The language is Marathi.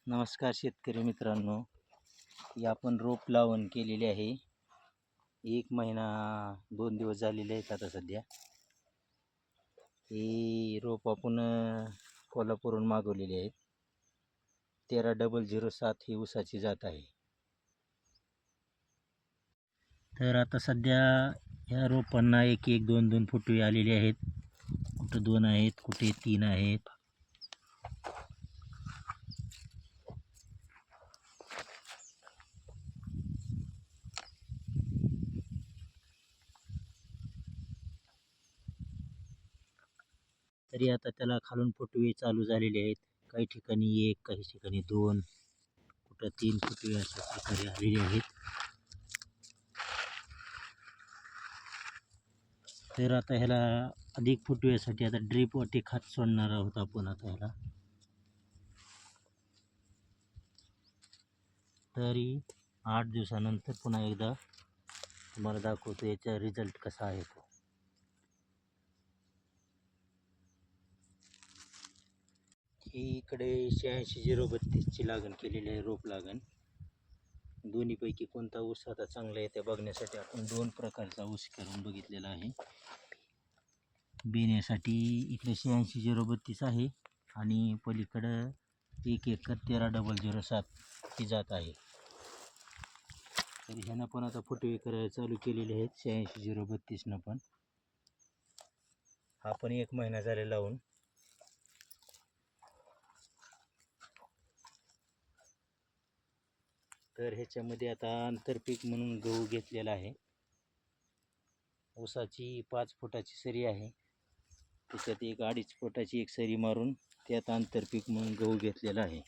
नमस्कार शेतकरी मित्रांनो, ही आपण रोप लावण केलेली आहे. 1 महिना 2 दिवस झालेले आहेत आता सध्या. ही रोप आपण कोल्हापूरहून मागवलेली आहेत. 13007 ही ऊसाची जात आहे. तर आता सध्या या रोपांना 1-1, 2-2 फुटवे आलेले आहेत. कुठं 2 आहेत, कुठे 3 आहेत. तरी आता त्याला खालून फुटवे चालू झालेले आहेत. काही ठिकाणी 1, काही ठिकाणी 2, कुठं 3 फुटवे अशा प्रकारे आलेले आहेत. तर आता ह्याला अधिक फुटव्यासाठी आता ड्रीप वाटी खत सोडणार आहोत आपण आता ह्याला. तरी 8 दिवसानंतर पुन्हा एकदा तुम्हाला दाखवतो याचा रिझल्ट कसा आहे तो. ही इकडे 86-032 ची लागण केलेली आहे, रोप लागण. दोन्हीपैकी कोणता ऊस आता चांगला आहे ते बघण्यासाठी आपण 2 प्रकारचा ऊस करून बघितलेला आहे. बेण्यासाठी इकडे 86-032 आहे आणि पलीकडं 1 एकर 13007 ही जात आहे. तर ह्यानं पण आता फुटवे करायला चालू केलेले आहेत 86-032 न पण. हा पण 1 महिना झाले लावून. तर ह्याच्यामध्ये आता आंतरपीक म्हणून गहू घेतलेला आहे. ऊसाची 5 फुटाची सरी आहे, त्याच्यात 1 2.5 फुटाची एक सरी मारून त्यात आंतरपीक म्हणून गहू घेतलेला आहे.